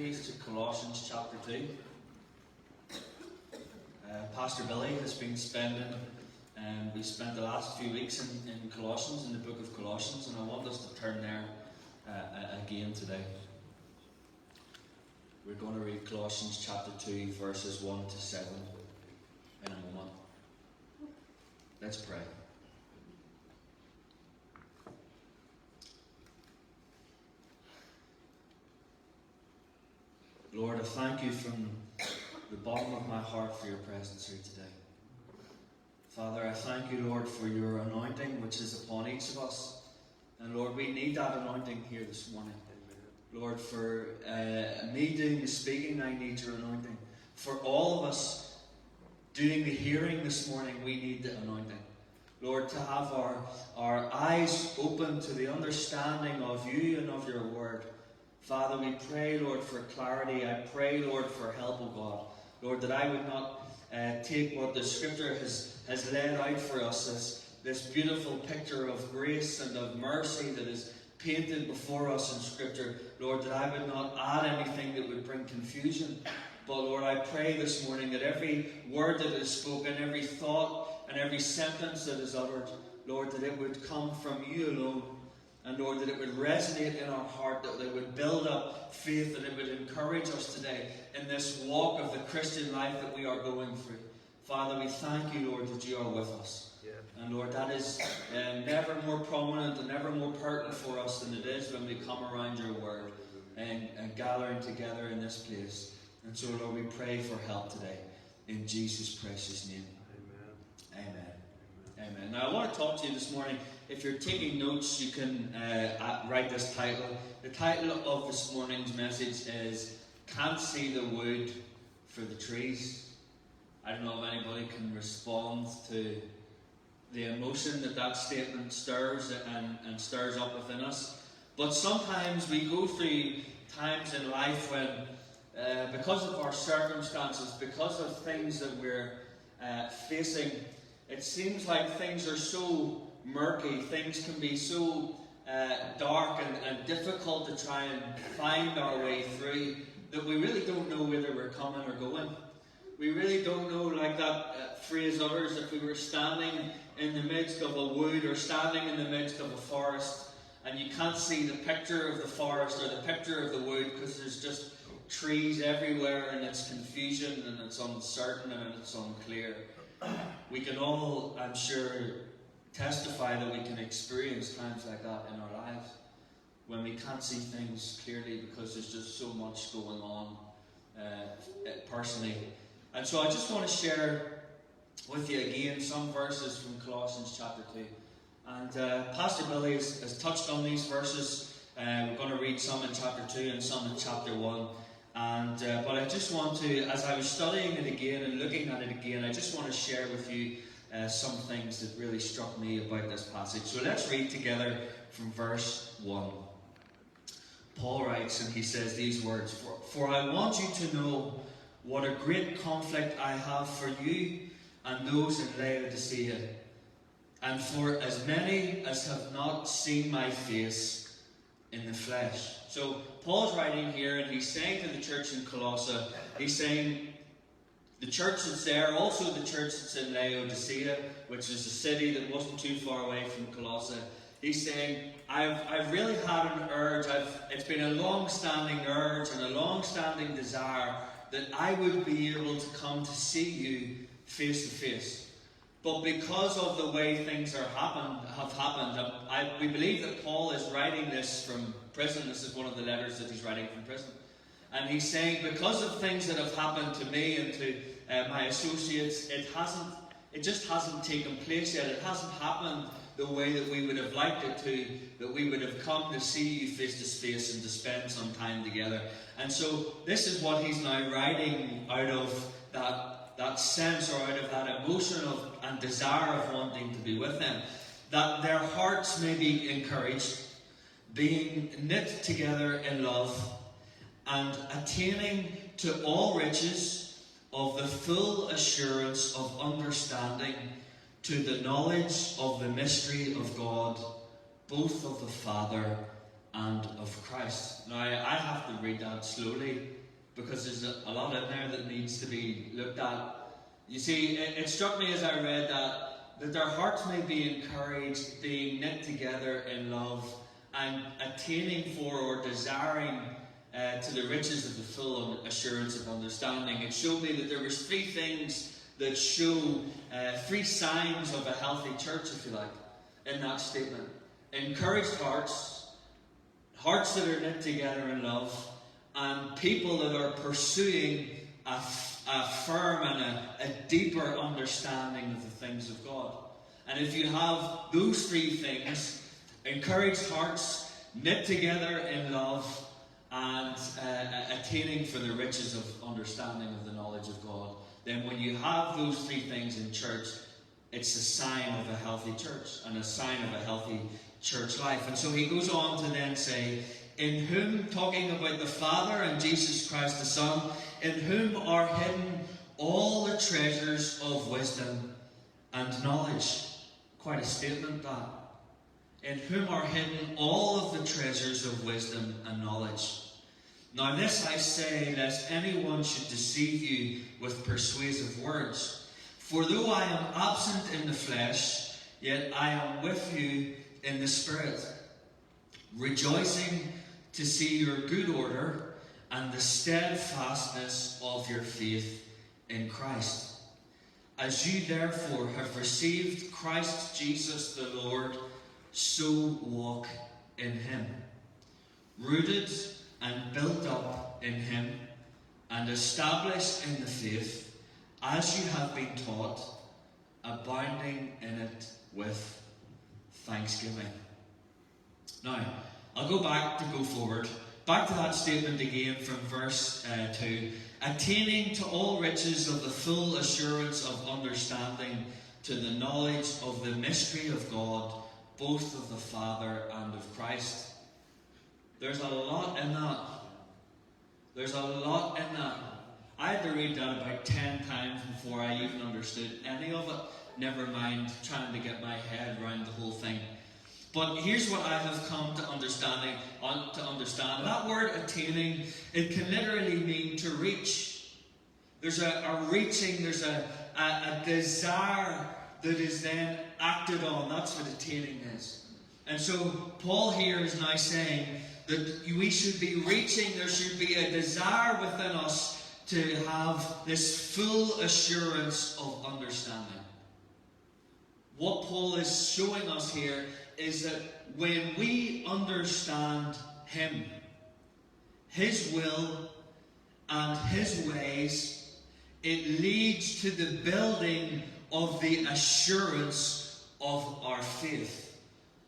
please, to Colossians chapter 2. Pastor Billy has been spending, we spent the last few weeks in Colossians, in the book of Colossians, and I want us to turn there again today. We're going to read Colossians chapter 2, verses 1 to 7 in a moment. Let's pray. Lord, I thank you from the bottom of my heart for your presence here today. Father, I thank you, Lord, for your anointing which is upon each of us. And Lord, we need that anointing here this morning. Lord, for me doing the speaking, I need your anointing. For all of us doing the hearing this morning, we need the anointing. Lord, to have our eyes open to the understanding of you and of your word. Father, we pray, Lord, for clarity. I pray, Lord, for help, O God. Lord, that I would not take what the Scripture has laid out for us, this beautiful picture of grace and of mercy that is painted before us in Scripture. Lord, that I would not add anything that would bring confusion. But Lord, I pray this morning that every word that is spoken, every thought and every sentence that is uttered, Lord, that it would come from you alone. And Lord, that it would resonate in our heart, that it would build up faith, and it would encourage us today in this walk of the Christian life that we are going through. Father, we thank you, Lord, that you are with us. Yeah. And Lord, that is never more prominent and never more pertinent for us than it is when we come around your word and gathering together in this place. And so, Lord, we pray for help today in Jesus' precious name. Amen. Amen. Amen. Now, I want to talk to you this morning. If you're taking notes, you can write this title. The title of this morning's message is Can't See the Wood for the Trees. I don't know if anybody can respond to the emotion that statement stirs and stirs up within us. But sometimes we go through times in life when, because of our circumstances, because of things that we're facing, it seems like things are so murky, things can be so dark and difficult to try and find our way through that we really don't know whether we're coming or going. We really don't know, like that phrase utters, if we were standing in the midst of a wood or standing in the midst of a forest and you can't see the picture of the forest or the picture of the wood because there's just trees everywhere and it's confusion and it's uncertain and it's unclear. We can all, I'm sure, testify that we can experience times like that in our lives when we can't see things clearly because there's just so much going on personally. And so I just want to share with you again some verses from Colossians chapter 2. And Pastor Billy has touched on these verses. We're going to read some in chapter 2 and some in chapter 1. But I just want to, as I was studying it again and looking at it again, I just want to share with you some things that really struck me about this passage. So let's read together from verse 1. Paul writes, and he says these words, For I want you to know what a great conflict I have for you and those in Laodicea, and for as many as have not seen my face in the flesh. So Paul's writing here, and he's saying to the church in Colossae, he's saying, the church that's there, also the church that's in Laodicea, which is a city that wasn't too far away from Colossae. He's saying, I've really had an urge, it's been a long-standing urge and a long-standing desire that I would be able to come to see you face to face. But because of the way things have happened, we believe that Paul is writing this from prison. This is one of the letters that he's writing from prison. And he's saying, because of things that have happened to me and to my associates, it just hasn't taken place yet. It hasn't happened the way that we would have liked it to, that we would have come to see you face to face and to spend some time together. And so this is what he's now writing out of that sense, or out of that emotion of and desire of wanting to be with them. That their hearts may be encouraged, being knit together in love, and attaining to all riches of the full assurance of understanding, to the knowledge of the mystery of God, both of the Father and of Christ. Now, I have to read that slowly because there's a lot in there that needs to be looked at. You see, it struck me as I read that their hearts may be encouraged, being knit together in love, and attaining for or desiring to the riches of the full assurance of understanding. It showed me that there was three things that show three signs of a healthy church, if you like, in that statement. Encouraged hearts, hearts that are knit together in love, and people that are pursuing a firm and a deeper understanding of the things of God. And if you have those three things, encouraged hearts, knit together in love, and attaining for the riches of understanding of the knowledge of God, then when you have those three things in church, it's a sign of a healthy church and a sign of a healthy church life. And so he goes on to then say, in whom, talking about the Father and Jesus Christ the Son, in whom are hidden all the treasures of wisdom and knowledge. Quite a statement, that. In whom are hidden all of the treasures of wisdom and knowledge. Now this I say, lest anyone should deceive you with persuasive words. For though I am absent in the flesh, yet I am with you in the Spirit, rejoicing to see your good order and the steadfastness of your faith in Christ. As you therefore have received Christ Jesus the Lord, so walk in him, rooted and built up in him, and established in the faith, as you have been taught, abounding in it with thanksgiving. Now, I'll go forward. Back to that statement again from verse 2. Attaining to all riches of the full assurance of understanding, to the knowledge of the mystery of God, both of the Father and of Christ. There's a lot in that. There's a lot in that. I had to read that about 10 times before I even understood any of it. Never mind trying to get my head around the whole thing. But here's what I have come to understand. That word attaining, it can literally mean to reach. There's a reaching, there's a desire that is then acted on. That's what attaining is. And so Paul here is now saying that we should be reaching, there should be a desire within us to have this full assurance of understanding. What Paul is showing us here is that when we understand him, his will and his ways, it leads to the building of the assurance of our faith.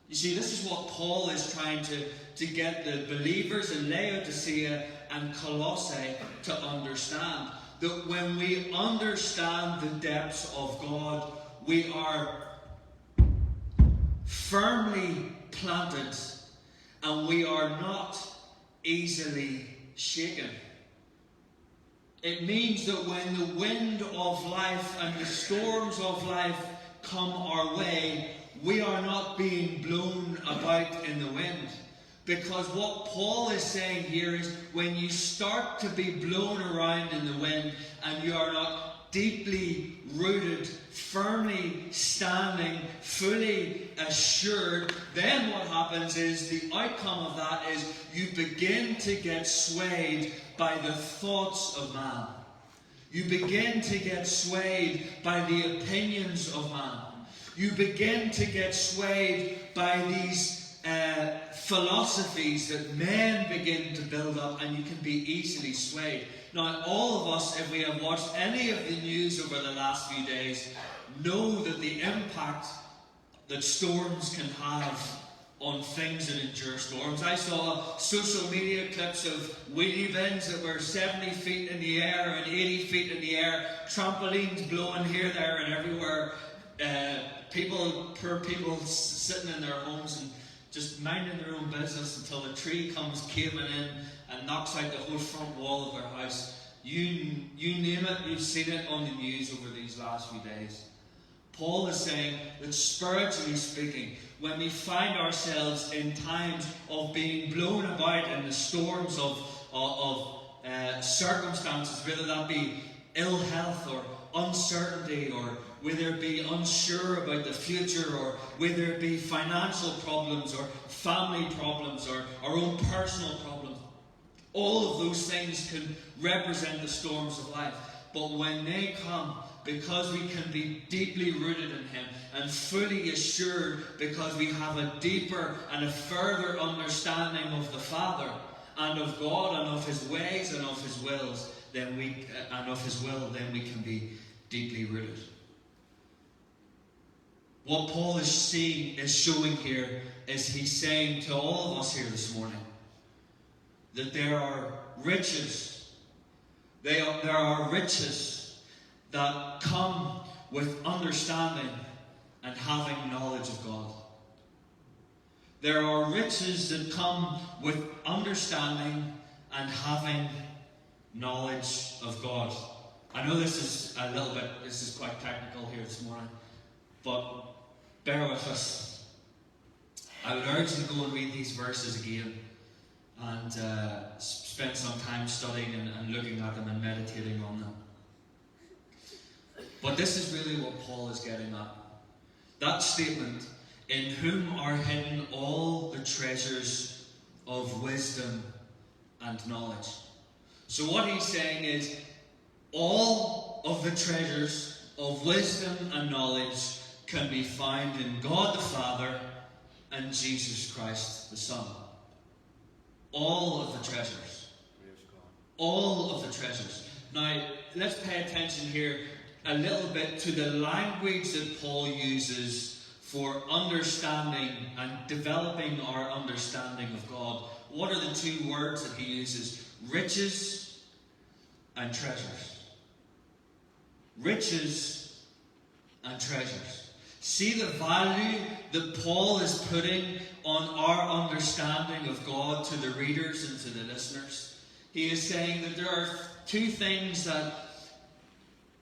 You see, this is what Paul is trying to get the believers in Laodicea and Colossae to understand. That when we understand the depths of God, we are firmly planted and we are not easily shaken. It means that when the wind of life and the storms of life come our way, we are not being blown about in the wind. Because what Paul is saying here is, when you start to be blown around in the wind and you are not deeply rooted, firmly standing, fully assured, then what happens is, the outcome of that is you begin to get swayed by the thoughts of man. You begin to get swayed by the opinions of man. You begin to get swayed by these philosophies that men begin to build up, and you can be easily swayed. Now, all of us, if we have watched any of the news over the last few days, know that the impact that storms can have on things that endure storms. I saw social media clips of wheelie bins that were 70 feet in the air and 80 feet in the air, trampolines blowing here, there and everywhere, poor people sitting in their homes and just minding their own business until the tree comes caving in and knocks out the whole front wall of their house. You name it, you've seen it on the news over these last few days. Paul is saying that spiritually speaking, when we find ourselves in times of being blown about in the storms of circumstances, whether that be ill health or uncertainty, or whether it be unsure about the future, or whether it be financial problems or family problems or our own personal problems, all of those things can represent the storms of life. But when they come, because we can be deeply rooted in Him and fully assured, because we have a deeper and a further understanding of the Father and of God and of His ways and of His wills, then we can be deeply rooted. What Paul is showing here is he's saying to all of us here this morning that there are riches. There are riches that come with understanding and having knowledge of God. There are riches that come with understanding and having knowledge of God. I know this is quite technical here this morning, but bear with us. I would urge you to go and read these verses again and spend some time studying and looking at them and meditating on them. But this is really what Paul is getting at. That statement, in whom are hidden all the treasures of wisdom and knowledge. So what he's saying is, all of the treasures of wisdom and knowledge can be found in God the Father and Jesus Christ the Son. All of the treasures. All of the treasures. Now, let's pay attention here a little bit to the language that Paul uses for understanding and developing our understanding of God. What are the two words that he uses? Riches and treasures. Riches and treasures. See the value that Paul is putting on our understanding of God to the readers and to the listeners. He is saying that there are two things that,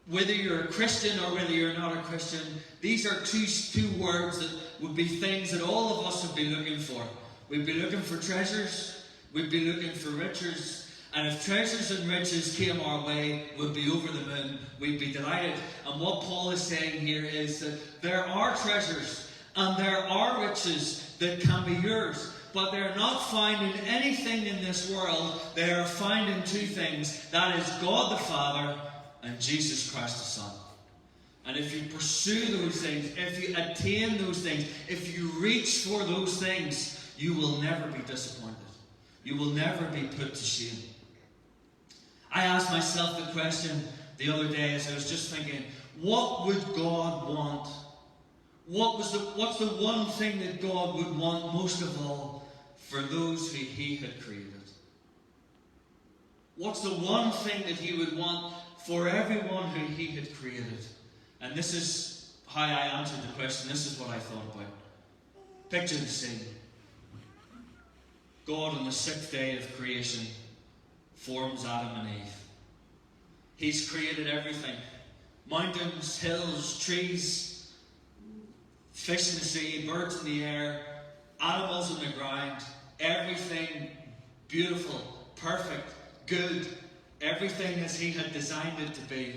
whether you're a Christian or whether you're not a Christian, these are two words that would be things that all of us would be looking for. We'd be looking for treasures, we'd be looking for riches, and if treasures and riches came our way, we'd be over the moon, we'd be delighted. And what Paul is saying here is that there are treasures and there are riches that can be yours, but they're not found in anything in this world. They are found in two things. That is God the Father and Jesus Christ the Son. And if you pursue those things, if you attain those things, if you reach for those things, you will never be disappointed. You will never be put to shame. I asked myself the question the other day as I was just thinking, what would God want? What's the one thing that God would want most of all for those who He had created? What's the one thing that He would want for everyone who He had created? And this is how I answered the question. This is what I thought about. Picture the scene. God on the sixth day of creation forms Adam and Eve. He's created everything. Mountains, hills, trees, fish in the sea, birds in the air, animals on the ground, everything beautiful, perfect, good, everything as He had designed it to be.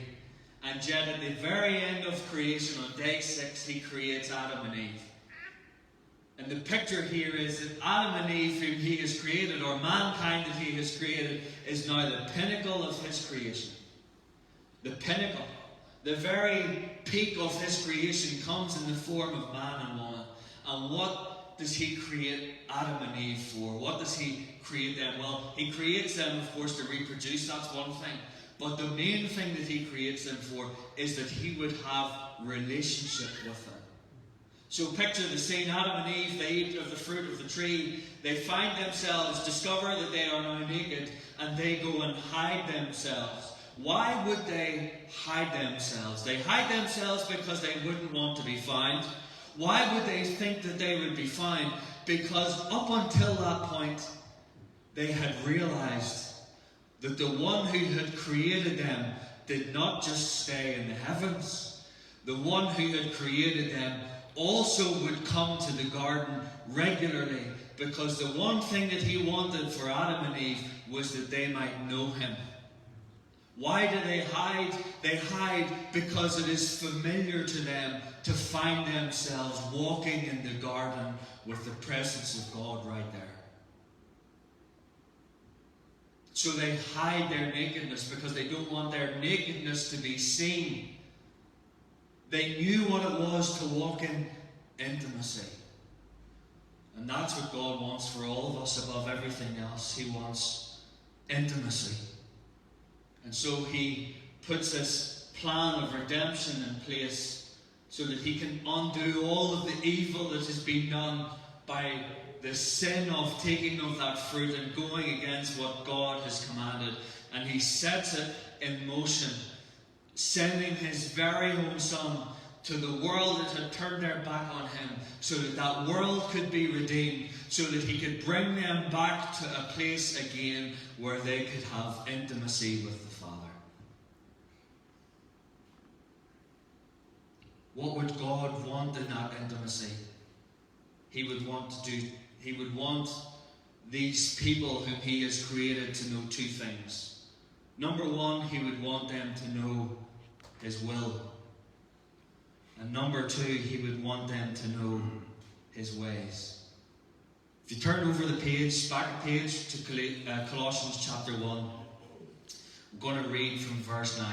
And yet at the very end of creation, on day 6, He creates Adam and Eve. And the picture here is that Adam and Eve, whom He has created, or mankind that He has created, is now the pinnacle of His creation. The pinnacle. The very peak of His creation comes in the form of man and woman. And what does He create Adam and Eve for? What does He create them? Well, He creates them, of course, to reproduce. That's one thing. But the main thing that He creates them for is that He would have relationship with them. So picture the scene. Adam and Eve, they eat of the fruit of the tree. They find themselves, discover that they are now naked, and they go and hide themselves. Why would they hide themselves? They hide themselves because they wouldn't want to be found. Why would they think that they would be found? Because up until that point, they had realized that the one who had created them did not just stay in the heavens, the one who had created them, also would come to the garden regularly, because the one thing that he wanted for Adam and Eve was that they might know him. Why do they hide? They hide because it is familiar to them to find themselves walking in the garden with the presence of God right there. So they hide their nakedness because they don't want their nakedness to be seen. They knew what it was to walk in intimacy. And that's what God wants for all of us above everything else. He wants intimacy. And so he puts this plan of redemption in place so that he can undo all of the evil that has been done by the sin of taking of that fruit and going against what God has commanded. And he sets it in motion, sending his very own Son to the world that had turned their back on him, so that that world could be redeemed, so that he could bring them back to a place again where they could have intimacy with the Father. What would God want in that intimacy? He would want these people whom he has created to know two things. Number one, he would want them to know his will. And number two, he would want them to know his ways. If you turn over the page, back a page to Colossians chapter 1, I'm going to read from verse 9.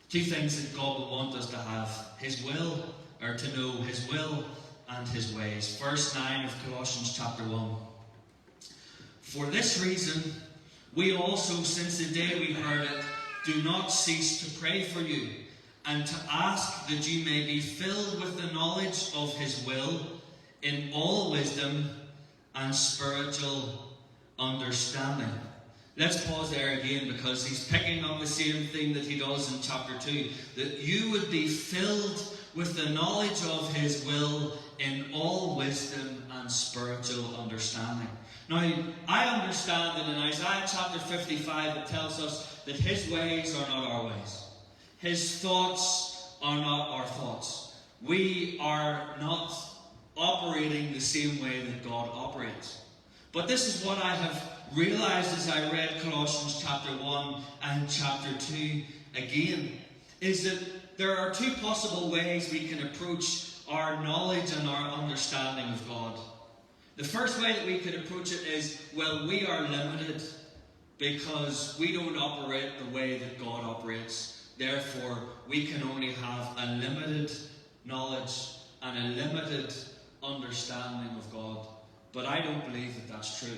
Two things that God would want us to have: his will, or to know his will, and his ways. Verse 9 of Colossians chapter 1. For this reason, we also, since the day we heard it, do not cease to pray for you, and to ask that you may be filled with the knowledge of his will, in all wisdom and spiritual understanding. Let's pause there again, because he's picking up the same theme that he does in chapter 2. That you would be filled with the knowledge of his will in all wisdom and spiritual understanding. Now, I understand that in Isaiah chapter 55 it tells us that his ways are not our ways. His thoughts are not our thoughts. We are not operating the same way that God operates. But this is what I have realized as I read Colossians chapter 1 and chapter 2 again, is that there are two possible ways we can approach our knowledge and our understanding of God. The first way that we could approach it is, well, we are limited because we don't operate the way that God operates. Therefore, we can only have a limited knowledge and a limited understanding of God. But I don't believe that that's true.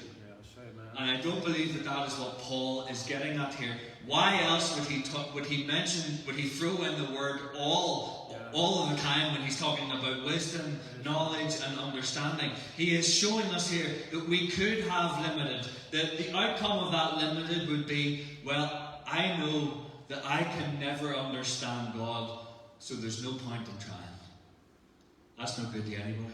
And I don't believe that that is what Paul is getting at here. Why else would he throw in the word all of the time when he's talking about wisdom, knowledge and understanding? He is showing us here that we could have limited, that the outcome of that limited would be, well, I know that I can never understand God, so there's no point in trying. That's no good to anybody.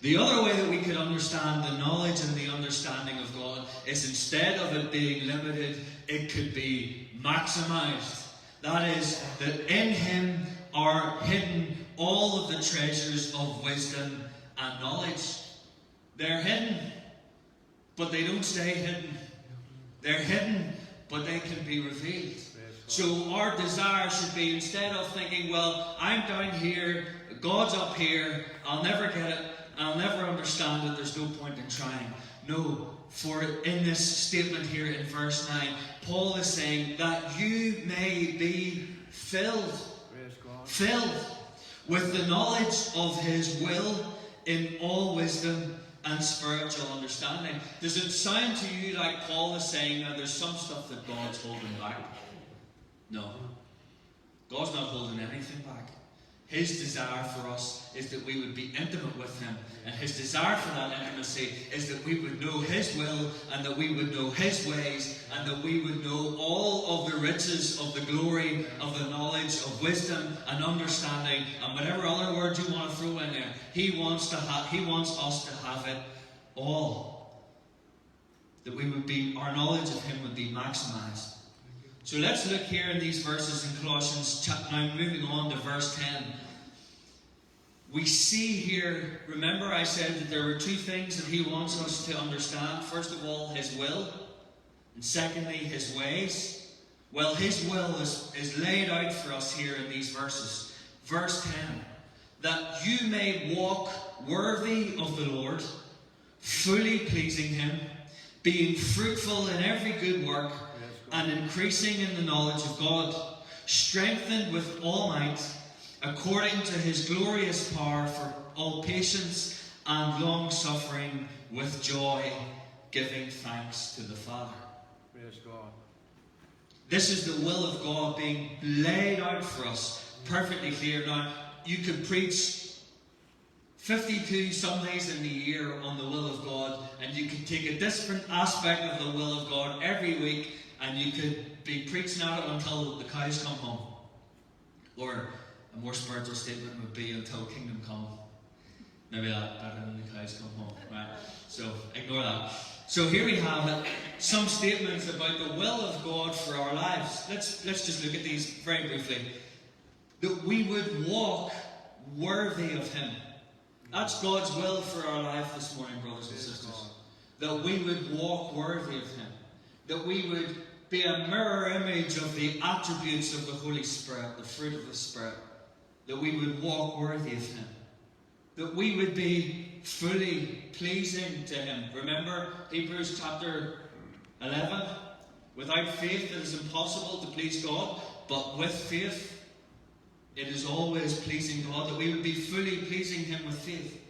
The other way that we could understand the knowledge and the understanding of God is, instead of it being limited, it could be maximized. That is, that in him are hidden all of the treasures of wisdom and knowledge. They're hidden, but they don't stay hidden. They're hidden, but they can be revealed. So our desire should be, instead of thinking, well, I'm down here, God's up here, I'll never get it, I'll never understand it, there's no point in trying. No, for in this statement here in verse 9, Paul is saying that you may be filled with the knowledge of his will in all wisdom and spiritual understanding. Does it sound to you like Paul is saying that there's some stuff that God's holding back? No. God's not holding anything back. His desire for us is that we would be intimate with him. And his desire for that intimacy is that we would know his will, and that we would know his ways, and that we would know all of the riches of the glory of the knowledge of wisdom and understanding, and whatever other words you want to throw in there. He wants us to have it all. That our knowledge of him would be maximized. So let's look here in these verses in Colossians chapter 9, moving on to verse 10. We see here, remember I said that there were two things that he wants us to understand. First of all, his will, and secondly, his ways. Well, his will is laid out for us here in these verses. Verse 10, that you may walk worthy of the Lord, fully pleasing him, being fruitful in every good work, and increasing in the knowledge of God, strengthened with all might, according to his glorious power, for all patience and long suffering with joy, giving thanks to the Father. Praise God. This is the will of God being laid out for us, perfectly clear. Now, you could preach 52 Sundays in the year on the will of God, and you could take a different aspect of the will of God every week, and you could be preaching at it until the cows come home. Or a more spiritual statement would be until kingdom come. Maybe that better than the cows come home, right? So ignore that. So here we have it, some statements about the will of God for our lives. Let's just look at these very briefly. That we would walk worthy of him. That's God's will for our life this morning, brothers and sisters. That we would walk worthy of him. That we would be a mirror image of the attributes of the Holy Spirit, the fruit of the Spirit. That we would walk worthy of him. That we would be fully pleasing to him. Remember Hebrews chapter 11? Without faith it is impossible to please God, but with faith it is always pleasing God. That we would be fully pleasing him with faith.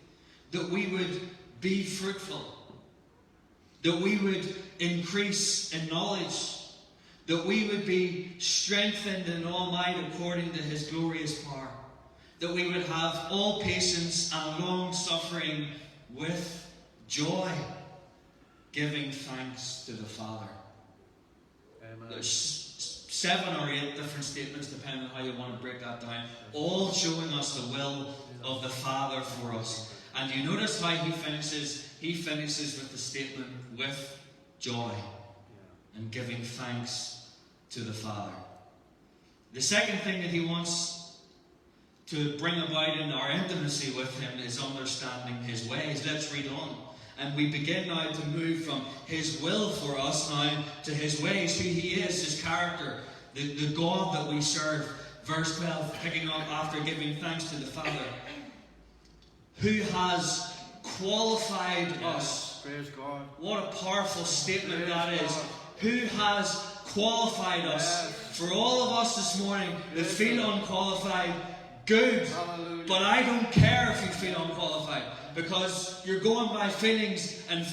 That we would be fruitful. That we would increase in knowledge. That we would be strengthened in all might according to his glorious power. That we would have all patience and long suffering with joy, giving thanks to the Father. Amen. There's 7 or 8 different statements, depending on how you want to break that down, all showing us the will of the Father for us. And you notice how he finishes? He finishes with the statement, with joy, and giving thanks to the Father. The second thing that he wants to bring about in our intimacy with him is understanding his ways. Let's read on. And we begin now to move from his will for us now to his ways, who he is, his character, the God that we serve. Verse 12, picking up after giving thanks to the Father, who has qualified us. Praise God. What a powerful statement Praise that is. God. Who has qualified us. Yes. For all of us this morning that Yes. feel unqualified, good. Hallelujah. But I don't care if you feel unqualified, because you're going by feelings, and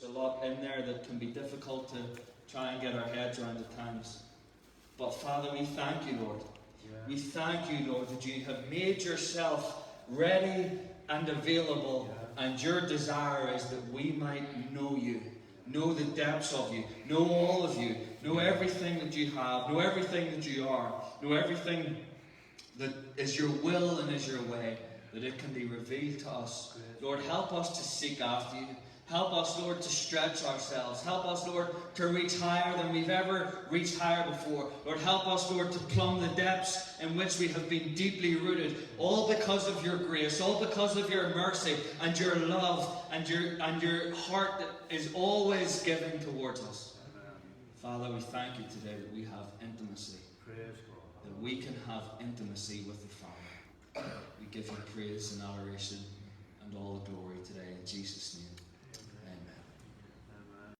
a lot in there that can be difficult to try and get our heads around at times. But Father, we thank you, Lord. We thank you, Lord, that you have made yourself ready and available, and your desire is that we might know you, know the depths of you, know all of you, know everything that you have, know everything that you are, know everything that is your will and is your way, that it can be revealed to us. Lord, help us to seek after you. Help us, Lord, to stretch ourselves. Help us, Lord, to reach higher than we've ever reached higher before. Lord, help us, Lord, to plumb the depths in which we have been deeply rooted, all because of your grace, all because of your mercy and your love and your heart that is always giving towards us. Father, we thank you today that we have intimacy, that we can have intimacy with the Father. We give you praise and adoration and all the glory today in Jesus' name.